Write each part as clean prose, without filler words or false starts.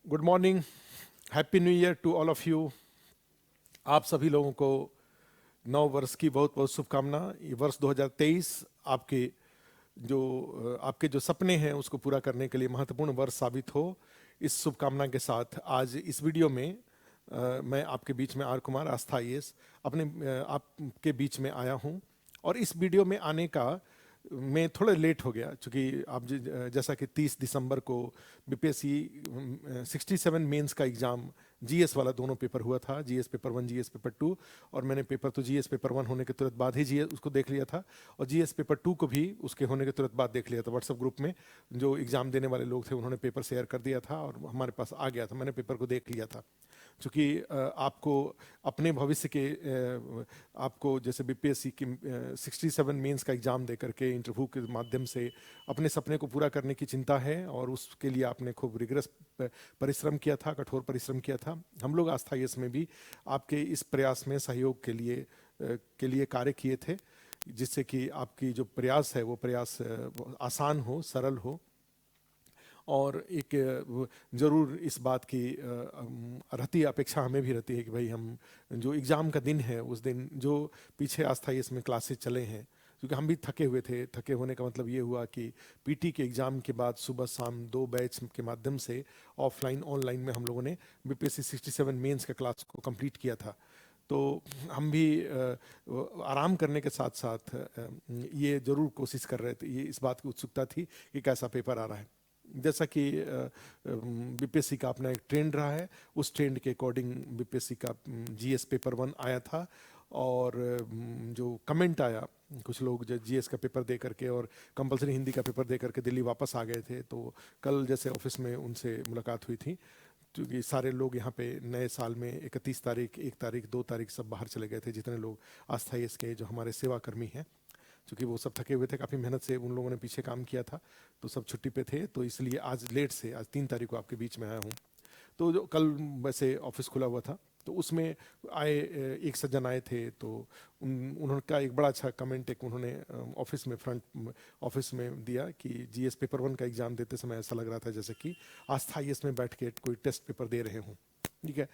Good morning, happy new year to all of you. आप सभी लोगों को नव वर्ष की बहुत बहुत शुभकामना। ये वर्ष 2023 आपके आपके जो सपने हैं उसको पूरा करने के लिए महत्वपूर्ण वर्ष साबित हो। इस शुभकामना के साथ आज इस वीडियो में मैं आपके बीच में आर कुमार आस्था आईएएस आपके बीच में आया हूं। और इस वीडियो में आने का मैं थोड़ा लेट हो गया, क्योंकि आप जैसा कि 30 दिसंबर को बीपीएससी 67 मेंस का एग्ज़ाम जीएस वाला दोनों पेपर हुआ था, जीएस पेपर 1 जीएस पेपर 2। और मैंने पेपर तो जीएस पेपर 1 होने के तुरंत बाद ही जीएस उसको देख लिया था, और जीएस पेपर 2 को भी उसके होने के तुरंत बाद देख लिया था। व्हाट्सएप ग्रुप में जो एग्ज़ाम देने वाले लोग थे उन्होंने पेपर शेयर कर दिया था और हमारे पास आ गया था, मैंने पेपर को देख लिया था। चूँकि आपको अपने भविष्य के आपको जैसे बीपीएससी की 67 मेंस का एग्ज़ाम दे करके इंटरव्यू के माध्यम से अपने सपने को पूरा करने की चिंता है, और उसके लिए आपने खूब रिगरस परिश्रम किया था, कठोर परिश्रम किया था। हम लोग आस्था यस में भी आपके इस प्रयास में सहयोग के लिए कार्य किए थे, जिससे कि आपकी जो प्रयास है वो प्रयास आसान हो, सरल हो। और एक ज़रूर इस बात की रहती अपेक्षा हमें भी रहती है कि भाई हम जो एग्ज़ाम का दिन है उस दिन जो पीछे आस्था इसमें क्लासेस चले हैं, क्योंकि हम भी थके हुए थे। थके होने का मतलब ये हुआ कि पीटी के एग्ज़ाम के बाद सुबह शाम 2 बैच के माध्यम से ऑफलाइन ऑनलाइन में हम लोगों ने बीपीएससी 67 मेंस का क्लास को कंप्लीट किया था। तो हम भी आराम करने के साथ साथ ये ज़रूर कोशिश कर रहे थे, ये इस बात की उत्सुकता थी कि कैसा पेपर आ रहा है। जैसा कि बीपीएससी का अपना एक ट्रेंड रहा है, उस ट्रेंड के अकॉर्डिंग बीपीएससी का जीएस पेपर 1 आया था। और जो कमेंट आया, कुछ लोग जो जीएस का पेपर दे करके और कंपलसरी हिंदी का पेपर दे करके दिल्ली वापस आ गए थे, तो कल जैसे ऑफिस में उनसे मुलाकात हुई थी, क्योंकि सारे लोग यहाँ पे नए साल में 31 तारीख, 1 तारीख, 2 तारीख सब बाहर चले गए थे, जितने लोग आस्था इसके जो हमारे सेवा कर्मी हैं, क्योंकि वो सब थके हुए थे, काफ़ी मेहनत से उन लोगों ने पीछे काम किया था, तो सब छुट्टी पे थे, तो इसलिए आज लेट से, आज 3 तारीख को आपके बीच में आया हूँ। तो जो कल वैसे ऑफिस खुला हुआ था, तो उसमें आए एक सज्जन आए थे, तो उन्होंने का एक बड़ा अच्छा कमेंट एक उन्होंने ऑफिस में फ्रंट ऑफिस में दिया कि जीएस पेपर 1 का एग्ज़ाम देते समय ऐसा लग रहा था जैसे कि आस्था आईएएस में बैठ के कोई टेस्ट पेपर दे रहे हों। ठीक है,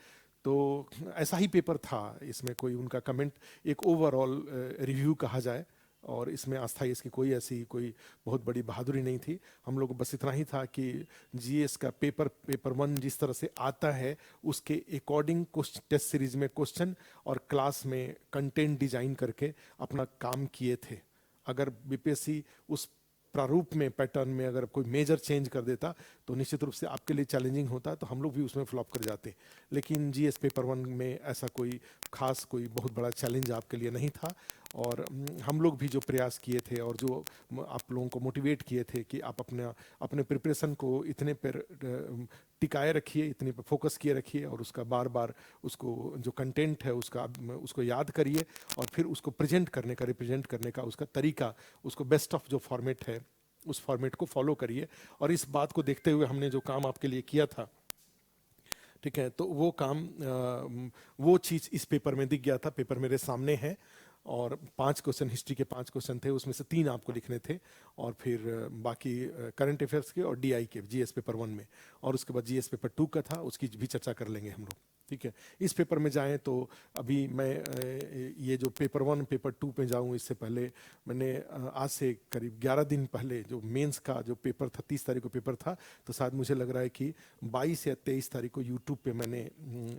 तो ऐसा ही पेपर था। इसमें कोई उनका कमेंट एक ओवरऑल रिव्यू कहा जाए, और इसमें आस्था इसकी कोई ऐसी कोई बहुत बड़ी बहादुरी नहीं थी। हम लोग को बस इतना ही था कि जीएस का पेपर 1 जिस तरह से आता है उसके अकॉर्डिंग टेस्ट सीरीज में क्वेश्चन और क्लास में कंटेंट डिजाइन करके अपना काम किए थे। अगर बीपीएससी उस प्रारूप में, पैटर्न में अगर कोई मेजर चेंज कर देता तो निश्चित रूप से आपके लिए चैलेंजिंग होता, तो हम लोग भी उसमें फ्लॉप कर जाते। लेकिन जीएस पेपर 1 में ऐसा कोई खास कोई बहुत बड़ा चैलेंज आपके लिए नहीं था। और हम लोग भी जो प्रयास किए थे और जो आप लोगों को मोटिवेट किए थे कि आप अपने प्रिपरेशन को इतने पर टिकाए रखिए, इतने पर फोकस किए रखिए, और उसका बार बार उसको जो कंटेंट है उसको याद करिए, और फिर उसको प्रेजेंट करने का, रिप्रेजेंट करने का उसका तरीका, उसको बेस्ट ऑफ जो फॉर्मेट है उस फॉर्मेट को फॉलो करिए। और इस बात को देखते हुए हमने जो काम आपके लिए किया था, ठीक है, तो वो काम वो चीज़ इस पेपर में दिख गया था। पेपर मेरे सामने है, और 5 क्वेश्चन हिस्ट्री के 5 क्वेश्चन थे, उसमें से 3 आपको लिखने थे, और फिर बाकी करंट अफेयर्स के और डीआई के जीएस पेपर 1 में, और उसके बाद जीएस पेपर 2 का था, उसकी भी चर्चा कर लेंगे हम लोग। ठीक है, इस पेपर में जाएं तो अभी मैं ये जो पेपर 1 पेपर 2 पे जाऊं, इससे पहले मैंने आज से करीब 11 दिन पहले जो मेंस का जो पेपर था, 30 तारीख को पेपर था, तो शायद मुझे लग रहा है कि 22 या 23 तारीख को यूट्यूब पे मैंने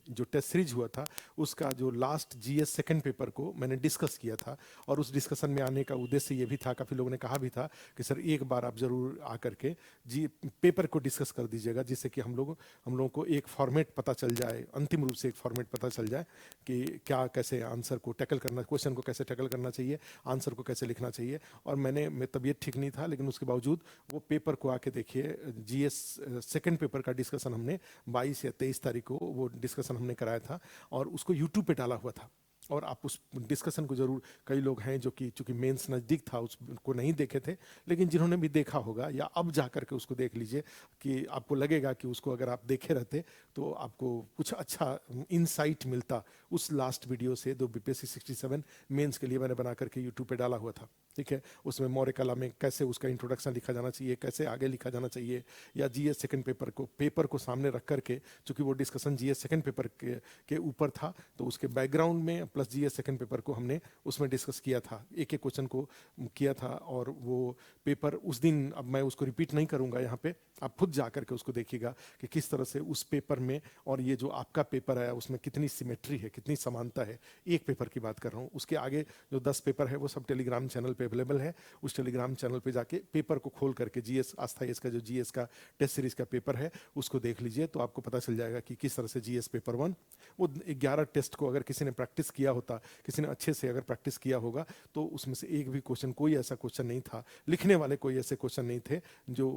जो टेस्ट सीरीज हुआ था उसका जो लास्ट जीएस सेकंड पेपर को मैंने डिस्कस किया था। और उस डिस्कशन में आने का उद्देश्य ये भी था, काफ़ी लोगों ने कहा भी था कि सर एक बार आप ज़रूर आकर के जी पेपर को डिस्कस कर दीजिएगा, जिससे कि हम लोगों को एक फॉर्मेट पता चल जाए, अंतिम रूप से एक फॉर्मेट पता चल जाए कि क्या कैसे आंसर को टैकल करना, क्वेश्चन को कैसे टैकल करना चाहिए, आंसर को कैसे लिखना चाहिए। और मैं तबीयत ठीक नहीं था, लेकिन उसके बावजूद वो पेपर को आके देखिए, जीएस सेकंड पेपर का डिस्कशन हमने 22 या 23 तारीख को वो डिस्कशन हमने कराया था, और उसको यूट्यूब पे डाला हुआ था। और आप उस डिस्कशन को जरूर, कई लोग हैं जो कि चूंकि मेंस नज़दीक था उसको नहीं देखे थे, लेकिन जिन्होंने भी देखा होगा या अब जा करके उसको देख लीजिए कि आपको लगेगा कि उसको अगर आप देखे रहते तो आपको कुछ अच्छा इंसाइट मिलता उस लास्ट वीडियो से, जो बीपीएससी 67 मेंस के लिए मैंने बना करके यूट्यूब पे डाला हुआ था। ठीक है, उसमें मौर्य कला में कैसे उसका इंट्रोडक्शन लिखा जाना चाहिए, कैसे आगे लिखा जाना चाहिए, या जीएस सेकंड पेपर को सामने रख करके, चूंकि वो डिस्कशन जीएस सेकंड पेपर के ऊपर था, तो उसके बैकग्राउंड में प्लस जीएस सेकंड पेपर को हमने उसमें डिस्कस किया था, एक एक क्वेश्चन को किया था। और वो पेपर उस दिन, अब मैं उसको रिपीट नहीं करूंगा यहाँ पे, आप खुद जा करके उसको देखिएगा कि किस तरह से उस पेपर में और ये जो आपका पेपर है उसमें कितनी सिमेट्री है, कितनी समानता है। एक पेपर की बात कर रहा हूँ, उसके आगे जो 10 पेपर है वो सब टेलीग्राम चैनल पे अवेलेबल है। उस टेलीग्राम चैनल पे जाके पेपर को खोल करके जीएस आस्था का जो जीएस का टेस्ट सीरीज का पेपर है उसको देख लीजिए, तो आपको पता चल जाएगा कि किस तरह से जीएस पेपर 1, वो 11 टेस्ट को अगर किसी ने प्रैक्टिस किया होता, किसी ने अच्छे से अगर प्रैक्टिस किया होगा, तो उसमें से एक भी क्वेश्चन, कोई ऐसा क्वेश्चन नहीं था, लिखने वाले कोई ऐसे क्वेश्चन नहीं थे जो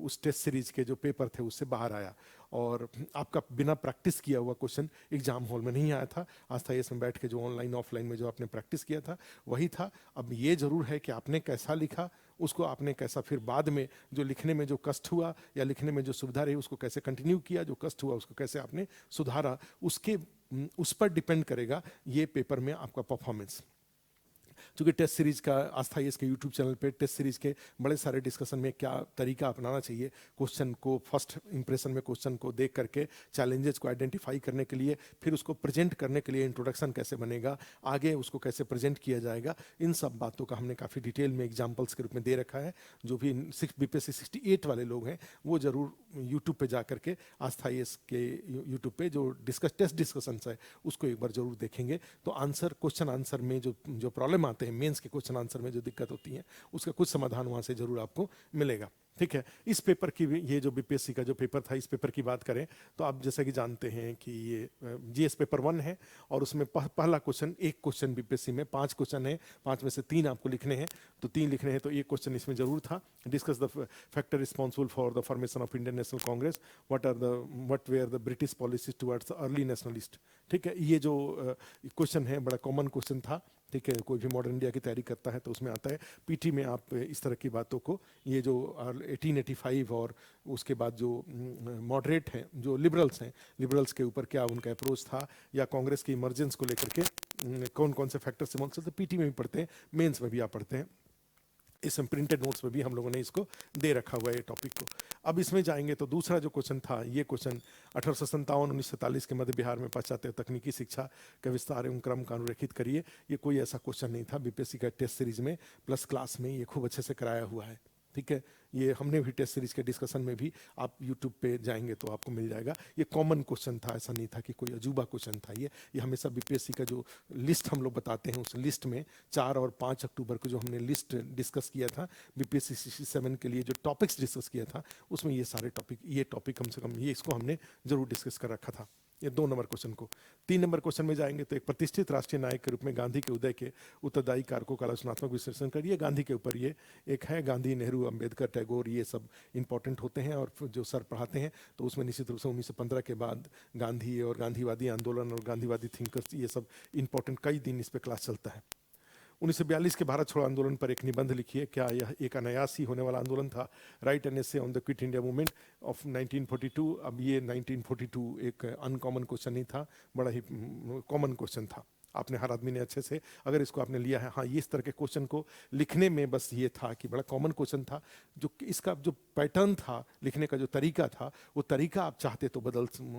उस टेस्ट सीरीज के जो पेपर थे उससे बाहर आया। और आपका बिना प्रैक्टिस किया हुआ क्वेश्चन एग्जाम हॉल में नहीं आया था। आस्था में बैठ के जो ऑनलाइन ऑफलाइन में जो आपने प्रैक्टिस किया था वही था। अब ये जरूर है कि आपने कैसा लिखा, उसको आपने कैसा फिर बाद में जो लिखने में जो कष्ट हुआ या लिखने में जो सुविधा रही उसको कैसे कंटिन्यू किया, जो कष्ट हुआ उसको कैसे आपने सुधारा, उस पर डिपेंड करेगा ये पेपर में आपका परफॉर्मेंस। चूंकि टेस्ट सीरीज का आस्था इसके यूट्यूब चैनल पे टेस्ट सीरीज के बड़े सारे डिस्कशन में क्या तरीका अपनाना चाहिए, क्वेश्चन को फर्स्ट इंप्रेशन में क्वेश्चन को देख करके चैलेंजेस को आइडेंटिफाई करने के लिए, फिर उसको प्रेजेंट करने के लिए इंट्रोडक्शन कैसे बनेगा, आगे उसको कैसे प्रेजेंट किया जाएगा, इन सब बातों का हमने काफ़ी डिटेल में एग्जाम्पल्स के रूप में दे रखा है। जो भी बीपीएससी 68 वाले लोग हैं वो जरूर यूट्यूब पे जा करके आस्था के यूट्यूब पे जो टेस्ट डिस्कशन है उसको एक बार जरूर देखेंगे, तो आंसर, क्वेश्चन आंसर में जो प्रॉब्लम आते हैं, मेंस के क्वेश्चन आंसर में जो दिक्कत होती है उसका कुछ समाधान वहां से जरूर आपको मिलेगा। ठीक है, इस पेपर की भी, ये जो बीपीएससी का जो पेपर था, इस पेपर की बात करें तो आप जैसा कि जानते हैं कि ये जीएस पेपर 1 है और उसमें पहला क्वेश्चन, एक क्वेश्चन बीपीएससी में 5 क्वेश्चन है, 5 में से 3 आपको लिखने हैं, तो 3 लिखने हैं, तो एक क्वेश्चन इसमें जरूर था, discuss the factor responsible for the formation of Indian National Congress, what were the British policies towards early nationalist. ठीक है, ये जो क्वेश्चन है बड़ा कॉमन क्वेश्चन था। ठीक है, कोई भी मॉडर्न इंडिया की तैयारी करता है तो उसमें आता है। पीटी में आप इस तरह की बातों को, ये जो 1885 और उसके बाद जो मॉडरेट हैं, जो लिबरल्स हैं, लिबरल्स के ऊपर क्या उनका अप्रोच था, या कांग्रेस की इमरजेंस को लेकर के कौन कौन से फैक्टर से मौजूद, पीटी में भी पढ़ते हैं, मेंस में भी आप पढ़ते हैं, इसमें प्रिंटेड नोट्स में भी हम लोगों ने इसको दे रखा हुआ है ये टॉपिक को। अब इसमें जाएंगे तो दूसरा जो क्वेश्चन था, ये क्वेश्चन 1857-1947 के मध्य बिहार में पाश्चात्य तकनीकी शिक्षा का विस्तार एवं क्रम का अनुरेखित करिए। ये कोई ऐसा क्वेश्चन नहीं था, बीपीएससी का टेस्ट सीरीज में प्लस क्लास में ये खूब अच्छे से कराया हुआ है। ठीक है, ये हमने भी टेस्ट सीरीज के डिस्कशन में भी, आप यूट्यूब पे जाएंगे तो आपको मिल जाएगा। ये कॉमन क्वेश्चन था, ऐसा नहीं था कि कोई अजूबा क्वेश्चन था। ये हमेशा बीपीएससी का जो लिस्ट हम लोग बताते हैं, उस लिस्ट में 4 और 5 अक्टूबर को जो हमने लिस्ट डिस्कस किया था बीपीएससी 67 के लिए, जो टॉपिक्स डिस्कस किया था, उसमें ये सारे टॉपिक कम से कम ये इसको हमने जरूर डिस्कस कर रखा था। ये 2 नंबर क्वेश्चन को। 3 नंबर क्वेश्चन में जाएंगे तो एक प्रतिष्ठित राष्ट्रीय नायक के रूप में गांधी के उदय के उत्तरदायी कारकों का आलोचनात्मक विश्लेषण करिए। गांधी के ऊपर ये एक है, गांधी, नेहरू, अंबेडकर, टैगोर, ये सब इंपॉर्टेंट होते हैं और जो सर पढ़ाते हैं तो उसमें निश्चित रूप से 1915 के बाद गांधी और गांधीवादी आंदोलन और गांधीवादी थिंकर्स, ये सब इंपॉर्टेंट, कई दिन इस पर क्लास चलता है। 1942 के भारत छोड़ो आंदोलन पर एक निबंध लिखिए। क्या यह एक अनायास ही होने वाला आंदोलन था? Right an essay on the quit India movement of 1942। अब ये 1942 एक अनकॉमन क्वेश्चन नहीं था, बड़ा ही कॉमन क्वेश्चन था। आपने, हर आदमी ने अच्छे से, अगर इसको आपने लिया है, हाँ, ये इस तरह के क्वेश्चन को लिखने में बस ये था कि बड़ा कॉमन क्वेश्चन था। जो इसका जो पैटर्न था, लिखने का जो तरीका था, वो तरीका आप चाहते तो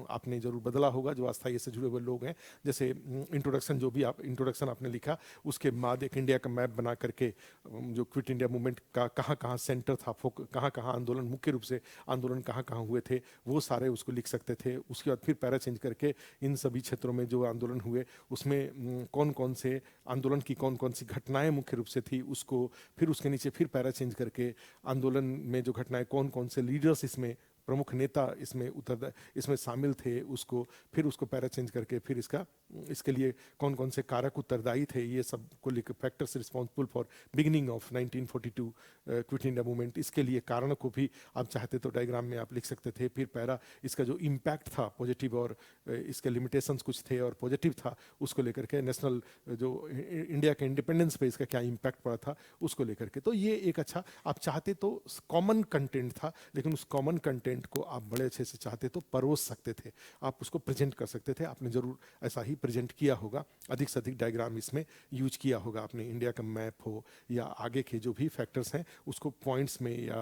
आपने जरूर बदला होगा, जो अस्थाई से जुड़े हुए लोग हैं। जैसे इंट्रोडक्शन, जो भी आप इंट्रोडक्शन आपने लिखा, उसके बाद एक इंडिया का मैप बना करके जो क्विट इंडिया मूवमेंट का कहाँ कहाँ सेंटर था, कहाँ कहाँ आंदोलन, मुख्य रूप से आंदोलन कहाँ कहाँ हुए थे, वो सारे उसको लिख सकते थे। उसके बाद फिर पैरा चेंज करके इन सभी क्षेत्रों में जो आंदोलन हुए उसमें कौन कौन से आंदोलन की कौन कौन सी घटनाएं मुख्य रूप से थी, उसको फिर उसके नीचे फिर पैरा चेंज करके आंदोलन में जो घटनाएं, कौन कौन से लीडर्स इसमें, प्रमुख नेता इसमें शामिल थे, उसको फिर उसको पैरा चेंज करके फिर इसका इसके लिए कौन कौन से कारक उत्तरदायी थे, ये सब को लेकर factors responsible for beginning of 1942 quit India movement, इसके लिए कारण को भी आप चाहते तो डायग्राम में आप लिख सकते थे। फिर पैरा इसका जो इम्पैक्ट था पॉजिटिव और इसके लिमिटेशंस कुछ थे और पॉजिटिव था, उसको लेकर के नेशनल जो इंडिया के इंडिपेंडेंस पे इसका क्या इम्पैक्ट पड़ा था उसको लेकर के। तो ये एक अच्छा, आप चाहते तो कॉमन कंटेंट था, लेकिन उस कॉमन कंटेंट को आप बड़े अच्छे से चाहते तो परोस सकते थे, आप उसको प्रेजेंट कर सकते थे। आपने जरूर ऐसा ही प्रेजेंट किया होगा, अधिक से अधिक डायग्राम इसमें यूज किया होगा आपने। इंडिया का मैप हो या आगे के जो भी फैक्टर्स हैं उसको पॉइंट्स में या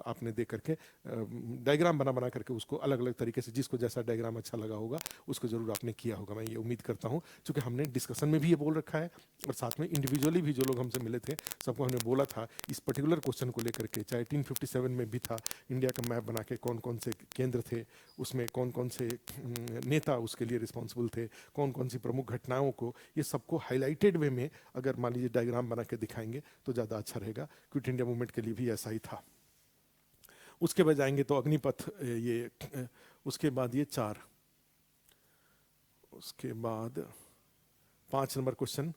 आपने दे करके डायग्राम बना बना करके उसको अलग अलग तरीके से, जिसको जैसा डायग्राम अच्छा लगा होगा उसको जरूर आपने किया होगा, मैं ये उम्मीद करता हूँ। चूँकि हमने डिस्कशन में भी ये बोल रखा है और साथ में इंडिविजुअली भी जो लोग हमसे मिले थे सबको हमने बोला था इस पर्टिकुलर क्वेश्चन को लेकर के, चाहे 1857 में भी था इंडिया का मैप बना के कौन कौन से केंद्र थे, उसमें कौन कौन से नेता उसके लिए रिस्पॉन्सिबल थे, कौन कौन सी प्रमुख घटनाओं को, ये सबको हाईलाइटेड वे में अगर मान लीजिए डायग्राम बना के दिखाएंगे तो ज़्यादा अच्छा रहेगा। क्विट इंडिया मूवमेंट के लिए भी ऐसा ही था। उसके बाद जाएंगे तो अग्निपथ, ये उसके बाद ये 4, उसके बाद 5 नंबर क्वेश्चन,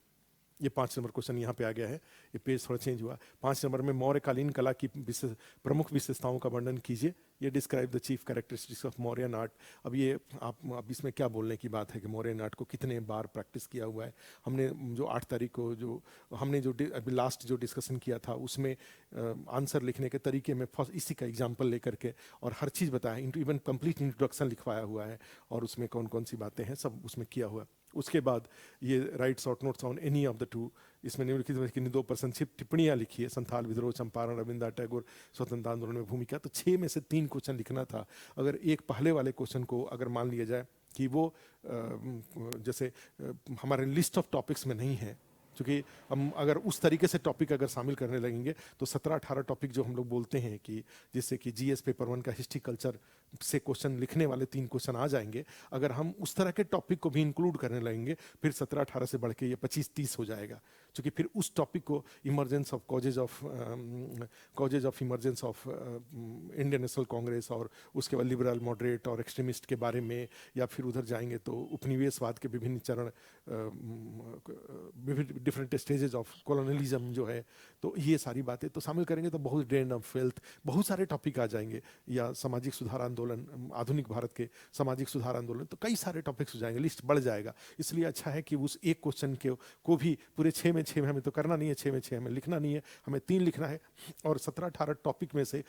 ये 5 नंबर क्वेश्चन यहाँ पे आ गया है, ये पेज थोड़ा चेंज हुआ। 5 नंबर में मौर्यकालीन कला की प्रमुख विशेषताओं का वर्णन कीजिए, ये describe the chief characteristics of Mauryan art. अब ये आप, अब इसमें क्या बोलने की बात है कि मौर्यन आर्ट को कितने बार प्रैक्टिस किया हुआ है। हमने जो 8 तारीख को जो हमने जो अभी लास्ट जो डिस्कशन किया था उसमें आंसर लिखने के तरीके में इसी का एग्जाम्पल लेकर के और हर चीज़ बताया, इवन कंप्लीट इंट्रोडक्शन लिखवाया हुआ है और उसमें कौन कौन सी बातें हैं सब उसमें किया हुआ है। उसके बाद ये right short notes on any of the two, इसमें निम्नलिखित की 2 संक्षिप्त टिप्पणियां लिखिए, संथाल विद्रोह, चंपारण, रविंद्र टैगोर स्वतंत्रता आंदोलन में भूमिका। तो 6 में से 3 क्वेश्चन लिखना था। अगर एक पहले वाले क्वेश्चन को अगर मान लिया जाए कि वो जैसे हमारे लिस्ट ऑफ टॉपिक्स में नहीं है, क्योंकि हम अगर उस तरीके से टॉपिक अगर शामिल करने लगेंगे तो 17-18 टॉपिक जो हम लोग बोलते हैं कि जिससे कि जीएस पेपर 1 का हिस्ट्री कल्चर से क्वेश्चन लिखने वाले 3 क्वेश्चन आ जाएंगे, अगर हम उस तरह के टॉपिक को भी इंक्लूड करने लगेंगे फिर 17-18 से बढ़ के ये 25-30 हो जाएगा। क्योंकि फिर उस टॉपिक को emergence of causes of emergence of Indian National Congress और उसके बाद लिबरल, मॉडरेट और एक्सट्रीमिस्ट के बारे में, या फिर उधर जाएंगे तो उपनिवेशवाद के विभिन्न चरण, विभिन्न डिफरेंट स्टेजेस ऑफ कॉलोनियलिज्म जो है, तो ये सारी बातें तो शामिल करेंगे तो बहुत ड्रेन ऑफ वेल्थ, बहुत सारे टॉपिक आ जाएंगे। या सामाजिक सुधार आंदोलन, आधुनिक भारत के सामाजिक सुधार आंदोलन, तो कई सारे टॉपिक्स हो जाएंगे, लिस्ट बढ़ जाएगा। इसलिए अच्छा है कि उस एक क्वेश्चन को भी पूरे 6 में 6 में हमें तो करना नहीं है, 6 में 6 हमें लिखना नहीं है, हमें 3 लिखना है। और 17-18 टॉपिक में से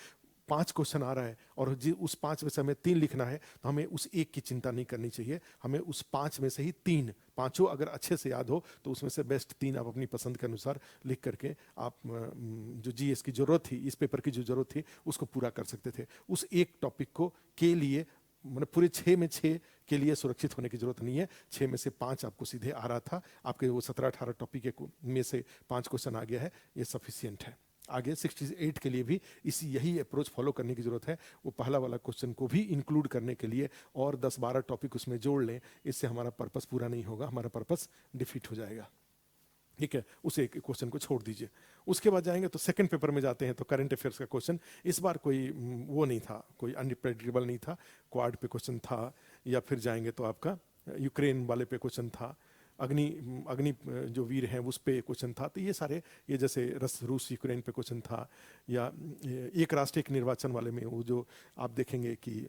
5 क्वेश्चन आ रहा है और उस 5 में से हमें 3 लिखना है, तो हमें उस एक की चिंता नहीं करनी चाहिए, हमें उस 5 में से ही 3, पांचों अगर अच्छे से याद हो तो उसमें से बेस्ट 3 आप अपनी पसंद के अनुसार लिख करके आप जो जीएस की जरूरत थी, इस पेपर की जो जरूरत थी उसको पूरा कर सकते थे। उस एक टॉपिक को के लिए मतलब पूरे 6 में 6 के लिए सुरक्षित होने की जरूरत नहीं है, 6 में से 5 आपको सीधे आ रहा था, आपके वो 17-18 टॉपिक में से 5 क्वेश्चन आ गया है, ये सफिशियंट है। आगे 68 के लिए भी इसी यही अप्रोच फॉलो करने की जरूरत है, वो पहला वाला क्वेश्चन को भी इंक्लूड करने के लिए और 10-12 टॉपिक उसमें जोड़ लें, इससे हमारा पर्पस पूरा नहीं होगा, हमारा पर्पस डिफीट हो जाएगा। ठीक है, उस एक क्वेश्चन को छोड़ दीजिए। उसके बाद जाएंगे तो सेकंड पेपर में जाते हैं तो करंट अफेयर्स का क्वेश्चन, इस बार कोई वो नहीं था, कोई अनप्रेडिक्टेबल नहीं था, क्वाड पे क्वेश्चन था, या फिर जाएंगे तो आपका यूक्रेन वाले पे क्वेश्चन था, अग्नि जो वीर हैं उस पे क्वेश्चन था। तो ये सारे, ये जैसे रूस यूक्रेन पे क्वेश्चन था, या एक राष्ट्र एक निर्वाचन वाले में वो जो आप देखेंगे कि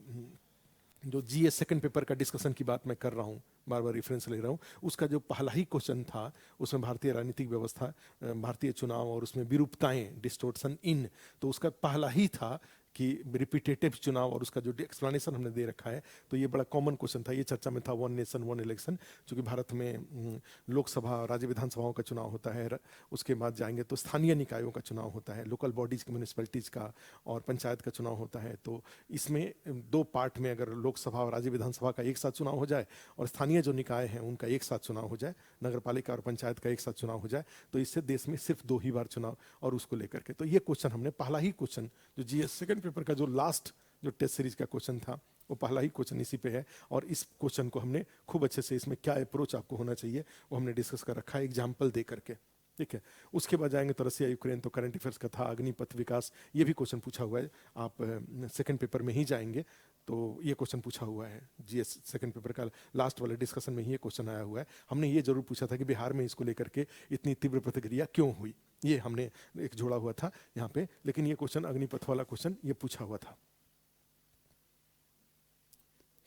जो जीएस सेकंड पेपर का डिस्कशन की बात मैं कर रहा हूँ, बार बार रेफरेंस ले रहा हूँ, उसका जो पहला ही क्वेश्चन था उसमें भारतीय राजनीतिक व्यवस्था, भारतीय चुनाव और उसमें विरूपताएं, डिस्टोर्शन इन, तो उसका पहला ही था कि रिपीटेटिव चुनाव, और उसका जो एक्सप्लेनेशन हमने दे रखा है, तो ये बड़ा कॉमन क्वेश्चन था, ये चर्चा में था, 1 नेशन 1 इलेक्शन, क्योंकि भारत में लोकसभा, राज्य विधानसभाओं का चुनाव होता है, उसके बाद जाएंगे तो स्थानीय निकायों का चुनाव होता है, लोकल बॉडीज म्यूनिसिपैलिटीज़ का और पंचायत का चुनाव होता है। तो इसमें 2 पार्ट में अगर लोकसभा और राज्य विधानसभा का एक साथ चुनाव हो जाए और स्थानीय जो निकाय हैं उनका एक साथ चुनाव हो जाए, नगर पालिका और पंचायत का एक साथ चुनाव हो जाए, तो इससे देश में सिर्फ 2 ही बार चुनाव, और उसको लेकर के तो ये क्वेश्चन हमने पहला ही क्वेश्चन जो जीएस सेकंड पेपर का जो लास्ट जो टेस्ट सीरीज का क्वेश्चन था वो पहला ही क्वेश्चन इसी पे है, और इस क्वेश्चन को हमने खूब अच्छे से, इसमें क्या अप्रोच आपको होना चाहिए वो हमने डिस्कस कर रखा है एग्जाम्पल दे करके। ठीक है। उसके बाद जाएंगे तो रसिया यूक्रेन, तो करंट अफेयर्स का था। अग्निपथ विकास, ये भी क्वेश्चन पूछा हुआ है, आप सेकंड पेपर में ही जाएंगे तो ये क्वेश्चन पूछा हुआ है। जीएस सेकंड पेपर का लास्ट वाले डिस्कशन में ही ये क्वेश्चन आया हुआ है। हमने ये जरूर पूछा था कि बिहार में इसको लेकर के इतनी तीव्र प्रतिक्रिया क्यों हुई, ये हमने एक जोड़ा हुआ था यहाँ पे, लेकिन ये क्वेश्चन अग्निपथ वाला क्वेश्चन ये पूछा हुआ था।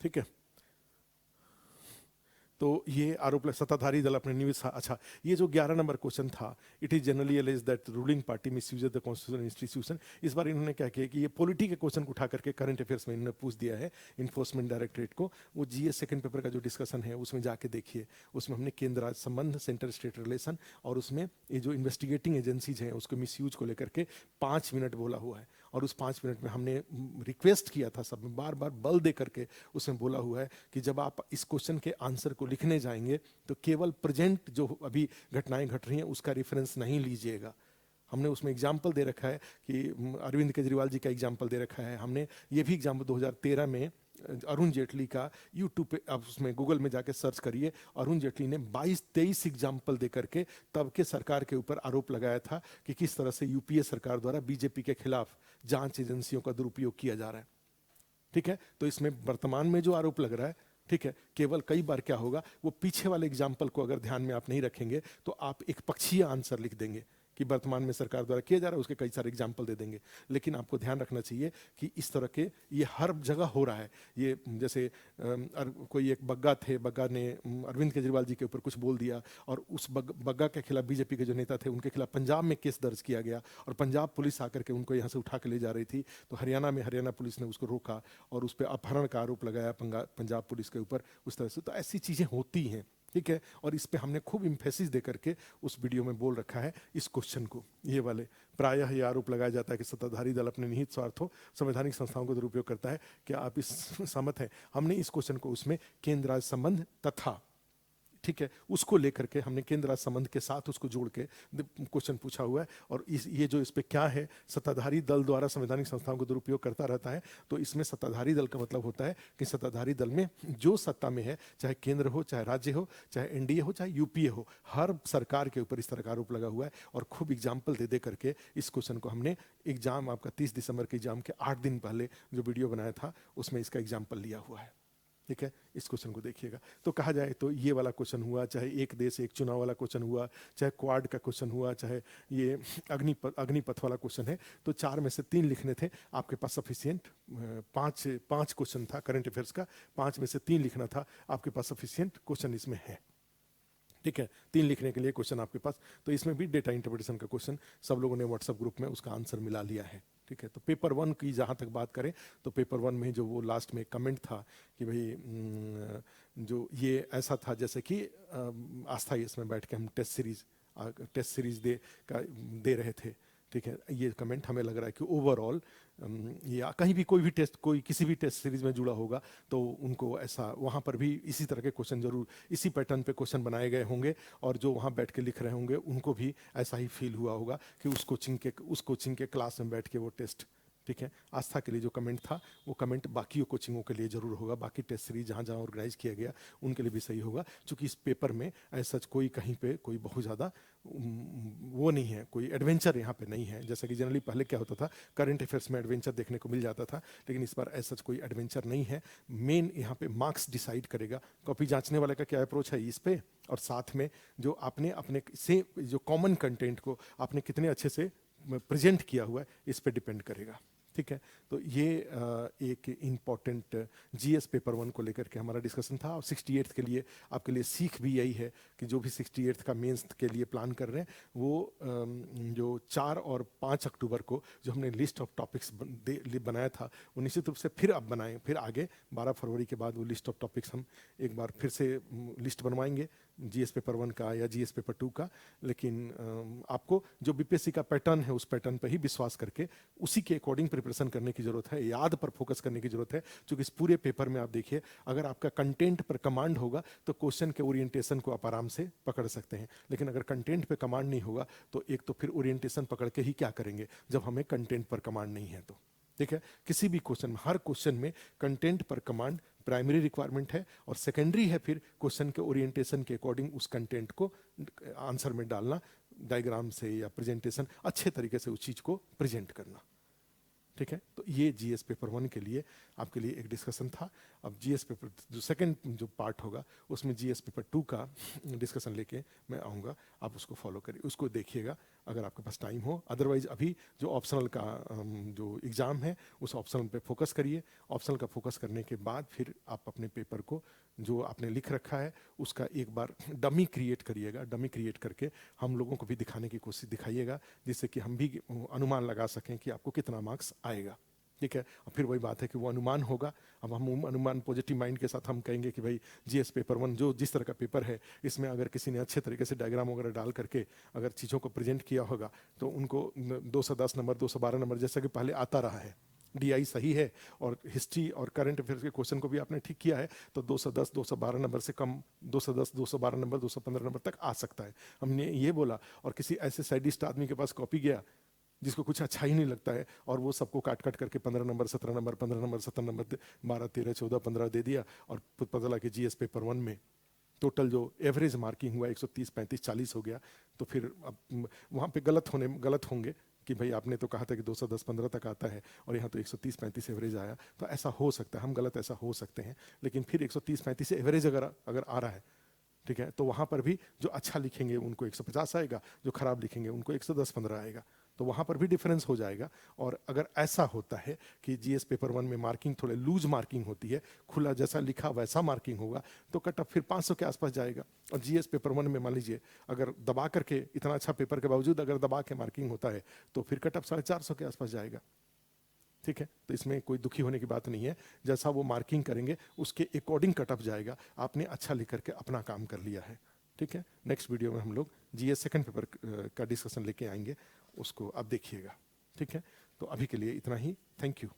ठीक है, तो ये आरोप सत्ताधारी दल अपने निवेश, अच्छा ये जो 11 नंबर क्वेश्चन था, it is generally alleged that ruling party miss use the constitution institution. इस बार इन्होंने क्या किया कि ये पॉलिटी के क्वेश्चन को उठा करके करंट अफेयर्स में इन्होंने पूछ दिया है इन्फोर्समेंट डायरेक्टरेट को। वो जीएस सेकंड पेपर का जो डिस्कशन है उसमें जाके देखिए, उसमें हमने केंद्र राज्य संबंध, सेंटर स्टेट रिलेशन, और उसमें ये जो इन्वेस्टिगेटिंग एजेंसीज हैं उसके मिसयूज को लेकर के 5 मिनट बोला हुआ है। और उस 5 मिनट में हमने रिक्वेस्ट किया था, सब में बार बार बल दे करके उसमें बोला हुआ है कि जब आप इस क्वेश्चन के आंसर को लिखने जाएंगे तो केवल प्रेजेंट जो अभी घटनाएं घट रही हैं उसका रेफरेंस नहीं लीजिएगा। हमने उसमें एग्जाम्पल दे रखा है कि अरविंद केजरीवाल जी का एग्जाम्पल दे रखा है। हमने ये भी एग्जाम्पल 2013 में अरुण जेटली का यूट्यूब पे, आप उसमें गूगल में जाके सर्च करिए, अरुण जेटली ने 22-23 एग्जाम्पल दे करके तब के सरकार के ऊपर आरोप लगाया था कि किस तरह से यूपीए सरकार द्वारा बीजेपी के खिलाफ जांच एजेंसियों का दुरुपयोग किया जा रहा है। ठीक है, तो इसमें वर्तमान में जो आरोप लग रहा है, ठीक है, केवल कई बार क्या होगा, वो पीछे वाले एग्जाम्पल को अगर ध्यान में आप नहीं रखेंगे तो आप एक पक्षीय आंसर लिख देंगे कि वर्तमान में सरकार द्वारा किया जा रहा है, उसके कई सारे एग्जाम्पल दे देंगे। लेकिन आपको ध्यान रखना चाहिए कि इस तरह के ये हर जगह हो रहा है। ये जैसे कोई एक बग्गा थे, बग्गा ने अरविंद केजरीवाल जी के ऊपर कुछ बोल दिया और उस बग्गा के खिलाफ बीजेपी के जो नेता थे उनके खिलाफ पंजाब में केस दर्ज किया गया और पंजाब पुलिस आकर के उनको यहाँ से उठा के ले जा रही थी, तो हरियाणा में हरियाणा पुलिस ने उसको रोका और उस पर अपहरण का आरोप लगाया पंजाब पुलिस के ऊपर उस तरह से। तो ऐसी चीज़ें होती हैं, ठीक है, और इस पे हमने खूब इम्फेसिस दे करके उस वीडियो में बोल रखा है इस क्वेश्चन को। ये वाले प्रायः ये आरोप लगाया जाता है कि सत्ताधारी दल अपने निहित स्वार्थों संवैधानिक संस्थाओं को दुरुपयोग करता है। क्या आप इस सहमत हैं? हमने इस क्वेश्चन को उसमें केंद्र राज्य संबंध तथा, ठीक है, उसको लेकर के हमने केंद्र राज्य संबंध के साथ उसको जोड़ के क्वेश्चन पूछा हुआ है। और ये जो इस पे क्या है, सत्ताधारी दल द्वारा संवैधानिक संस्थाओं को दुरुपयोग करता रहता है, तो इसमें सत्ताधारी दल का मतलब होता है कि सत्ताधारी दल में जो सत्ता में है, चाहे केंद्र हो, चाहे राज्य हो, चाहे एनडीए हो, चाहे यूपीए हो, हर सरकार के ऊपर इस तरह का आरोप लगा हुआ है। और खूब एग्जाम्पल दे दे करके इस क्वेश्चन को हमने एग्जाम, आपका 30 दिसंबर के एग्जाम के 8 दिन पहले जो वीडियो बनाया था उसमें इसका एग्जाम्पल लिया हुआ है। ठीक है, इस क्वेश्चन को देखिएगा। तो कहा जाए तो ये वाला क्वेश्चन हुआ, चाहे एक देश एक चुनाव वाला क्वेश्चन हुआ, चाहे क्वाड का क्वेश्चन हुआ, चाहे ये अग्निपथ वाला क्वेश्चन है, तो 4 में से 3 लिखने थे आपके पास सफिशियंट। 5 क्वेश्चन था करंट अफेयर्स का, 5 में से 3 लिखना था, आपके पास सफिशियंट क्वेश्चन इसमें है। ठीक है, 3 लिखने के लिए क्वेश्चन आपके पास। तो इसमें भी डेटा इंटरप्रिटेशन का क्वेश्चन सब लोगों ने व्हाट्सएप ग्रुप में उसका आंसर मिला लिया है। ठीक है, तो पेपर 1 की जहाँ तक बात करें तो पेपर 1 में जो वो लास्ट में कमेंट था कि भाई जो ये ऐसा था जैसे कि आस्था इसमें बैठ के हम टेस्ट सीरीज दे रहे थे। ठीक है, ये कमेंट हमें लग रहा है कि ओवरऑल या कहीं भी कोई भी टेस्ट, कोई किसी भी टेस्ट सीरीज में जुड़ा होगा तो उनको ऐसा वहाँ पर भी इसी तरह के क्वेश्चन जरूर इसी पैटर्न पे क्वेश्चन बनाए गए होंगे और जो वहाँ बैठ के लिख रहे होंगे उनको भी ऐसा ही फील हुआ होगा कि उस कोचिंग के क्लास में बैठ के वो टेस्ट। ठीक है, आस्था के लिए जो कमेंट था वो कमेंट बाकी कोचिंगों के लिए जरूर होगा, बाकी टेस्ट सीरीज जहाँ जहाँ ऑर्गेनाइज किया गया उनके लिए भी सही होगा, क्योंकि इस पेपर में ऐसा कोई कहीं पे कोई बहुत ज़्यादा वो नहीं है, कोई एडवेंचर यहाँ पे नहीं है। जैसा कि जनरली पहले क्या होता था, करंट अफेयर्स में एडवेंचर देखने को मिल जाता था, लेकिन इस बार ऐसा कोई एडवेंचर नहीं है। मेन यहाँ पे मार्क्स डिसाइड करेगा, कॉपी जांचने वाले का क्या अप्रोच है इस पे, और साथ में जो आपने अपने से जो कॉमन कंटेंट को आपने कितने अच्छे से प्रेजेंट किया हुआ है इस पे डिपेंड करेगा। ठीक है, तो ये एक इम्पॉर्टेंट जीएस पेपर 1 को लेकर के हमारा डिस्कशन था। और 68th के लिए आपके लिए सीख भी यही है कि जो भी 68th का मेंस के लिए प्लान कर रहे हैं वो जो 4 और 5 अक्टूबर को जो हमने लिस्ट ऑफ टॉपिक्स बनाया था वो निश्चित रूप से फिर अब बनाएं, फिर आगे 12 फरवरी के बाद वो लिस्ट ऑफ टॉपिक्स हम एक बार फिर से लिस्ट बनवाएंगे जीएस पेपर 1 का या जीएस पेपर 2 का। लेकिन आपको जो बीपीएससी का पैटर्न है उस पैटर्न पर ही विश्वास करके उसी के अकॉर्डिंग प्रिपरेशन करने की जरूरत है, याद पर फोकस करने की जरूरत है। क्योंकि इस पूरे पेपर में आप देखिए, अगर आपका कंटेंट पर कमांड होगा तो क्वेश्चन के ओरिएंटेशन को आप आराम से पकड़ सकते हैं, लेकिन अगर कंटेंट पे कमांड नहीं होगा तो एक तो फिर ओरिएंटेशन पकड़ के ही क्या करेंगे जब हमें कंटेंट पर कमांड नहीं है। तो ठीक है, किसी भी क्वेश्चन में, हर क्वेश्चन में कंटेंट पर कमांड प्राइमरी रिक्वायरमेंट है और सेकेंडरी है फिर क्वेश्चन के ओरिएंटेशन के अकॉर्डिंग उस कंटेंट को आंसर में डालना डायग्राम से या प्रेजेंटेशन अच्छे तरीके से उस चीज़ को प्रेजेंट करना। ठीक है, तो ये जीएस पेपर 1 के लिए आपके लिए एक डिस्कशन था। अब जीएस पेपर जो सेकंड जो पार्ट होगा उसमें जीएस पेपर 2 का डिस्कशन लेके मैं आऊँगा, आप उसको फॉलो करिए, उसको देखिएगा अगर आपके पास टाइम हो। अदरवाइज अभी जो ऑप्शनल का जो एग्ज़ाम है उस ऑप्शनल पे फोकस करिए। ऑप्शनल का फोकस करने के बाद फिर आप अपने पेपर को जो आपने लिख रखा है उसका एक बार डमी क्रिएट करिएगा। डमी क्रिएट करके हम लोगों को भी दिखाने की कोशिश दिखाइएगा, जिससे कि हम भी अनुमान लगा सकें कि आपको कितना मार्क्स आएगा। ठीक है, और फिर वही बात है कि वो अनुमान होगा। अब हम अनुमान पॉजिटिव माइंड के साथ हम कहेंगे कि भाई जीएस पेपर 1 जो जिस तरह का पेपर है इसमें अगर किसी ने अच्छे तरीके से डायग्राम वगैरह डाल करके अगर चीज़ों को प्रेजेंट किया होगा तो उनको 210 नंबर 212 नंबर जैसा कि पहले आता रहा है, डीआई सही है और हिस्ट्री और करंट अफेयर्स के क्वेश्चन को भी आपने ठीक किया है तो 210 212 नंबर से कम 210 212 नंबर 215 नंबर तक आ सकता है। हमने ये बोला, और किसी ऐसे साइडिस्ट आदमी के पास कॉपी गया जिसको कुछ अच्छा ही नहीं लगता है और वो सबको काट काट करके 15 नंबर 17 नंबर 15 नंबर 17 नंबर 12 13 14 15 दे दिया, और पता लगा कि जीएस पेपर 1 में टोटल जो एवरेज मार्किंग हुआ 130 35 40 हो गया, तो फिर अब वहाँ पे गलत होंगे कि भाई आपने तो कहा था कि 210 15 तक आता है और यहाँ तो 130 35 एवरेज आया। तो ऐसा हो सकता है, हम गलत ऐसा हो सकते हैं, लेकिन फिर 130 35 एवरेज अगर आ रहा है, ठीक है, तो वहाँ पर भी जो अच्छा लिखेंगे उनको 150 आएगा, जो खराब लिखेंगे उनको 110 15 आएगा, तो वहाँ पर भी डिफरेंस हो जाएगा। और अगर ऐसा होता है कि जीएस पेपर 1 में मार्किंग थोड़े लूज मार्किंग होती है, खुला जैसा लिखा वैसा मार्किंग होगा, तो कट ऑफ फिर 500 के आसपास जाएगा। और जीएस पेपर 1 में मान लीजिए अगर दबा करके, इतना अच्छा पेपर के बावजूद अगर दबा के मार्किंग होता है तो फिर कट ऑफ 450 के आसपास जाएगा। ठीक है, तो इसमें कोई दुखी होने की बात नहीं है, जैसा वो मार्किंग करेंगे उसके अकॉर्डिंग कट ऑफ जाएगा। आपने अच्छा लिख करके अपना काम कर लिया है। ठीक है, नेक्स्ट वीडियो में हम लोग जीएस सेकंड पेपर का डिस्कशन लेके आएंगे, उसको आप देखिएगा। ठीक है, तो अभी के लिए इतना ही, थैंक यू।